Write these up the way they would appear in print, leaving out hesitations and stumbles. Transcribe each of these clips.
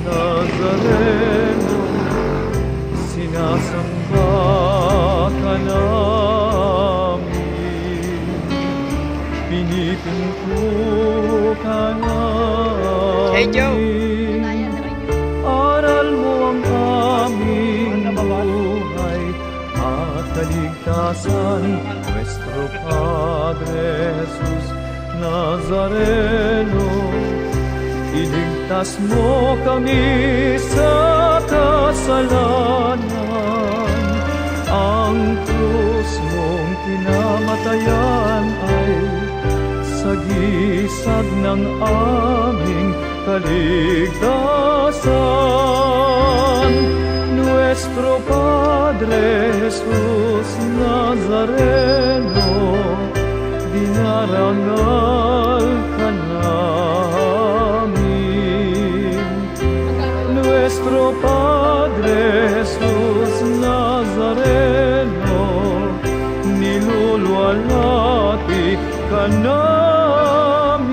Nazareno, sinasamba ka namin, pinipinto ka namin. Aral mo ang aming buhay at kaligtasan, Nuestro Padre Jesus Nazareno. Iligtas mo kami sa kasalanan. Ang krus mong pinamatayan ay sagisag ng aming kaligtasan. Nuestro Padre Jesus Nazareno, dinarangal ka namin. Nuestro Padre Jesus Nazareno, niluluwalhati ka namin.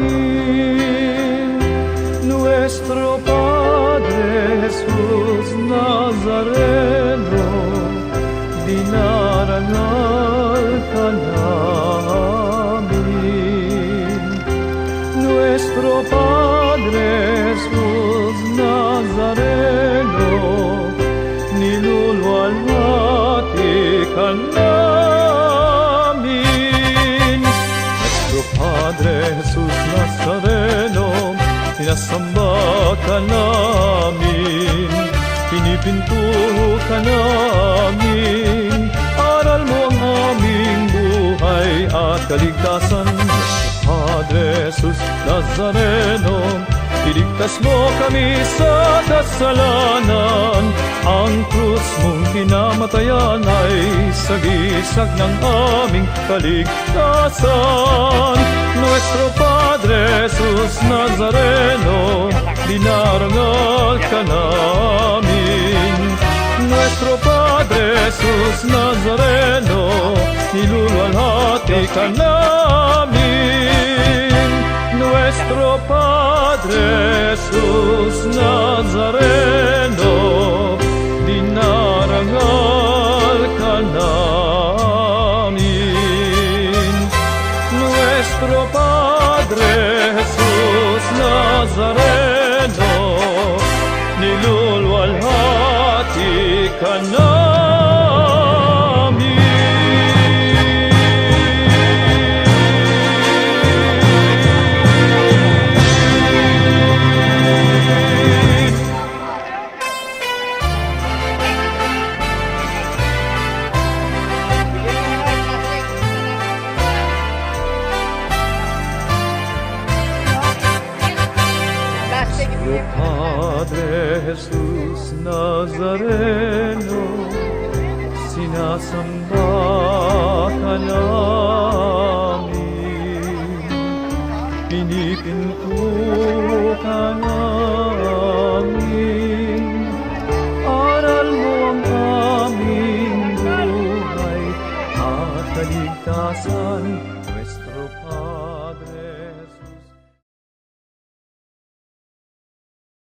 Nuestro Padre Jesus Nazareno, dinarangal ka namin. Nuestro Padre Jesus Nazareno, niluluwalhati ka namin. Nuestro Padre Jesus Nazareno, sinasamba ka namin, pinipinto ka namin. Aral mo ang aming buhay at kaligtasan, Padre Jesus Nazareno. Iligtas mo kami sa kasalanan. Ang krus mong pinamatayan ay sagisag ng aming kaligtasan. Nuestro Padre Jesus Nazareno, dinarangal ka namin. Nuestro Padre Jesus Nazareno, niluluwalhati ka namin. Nuestro Padre Jesus Nazareno, dinarangal ka namin. Nuestro Padre Jesus Nazareno, niluluwalhati ka namin. Padre Jesus Nazareno, sinasamba ka namin, pinipinto ka namin.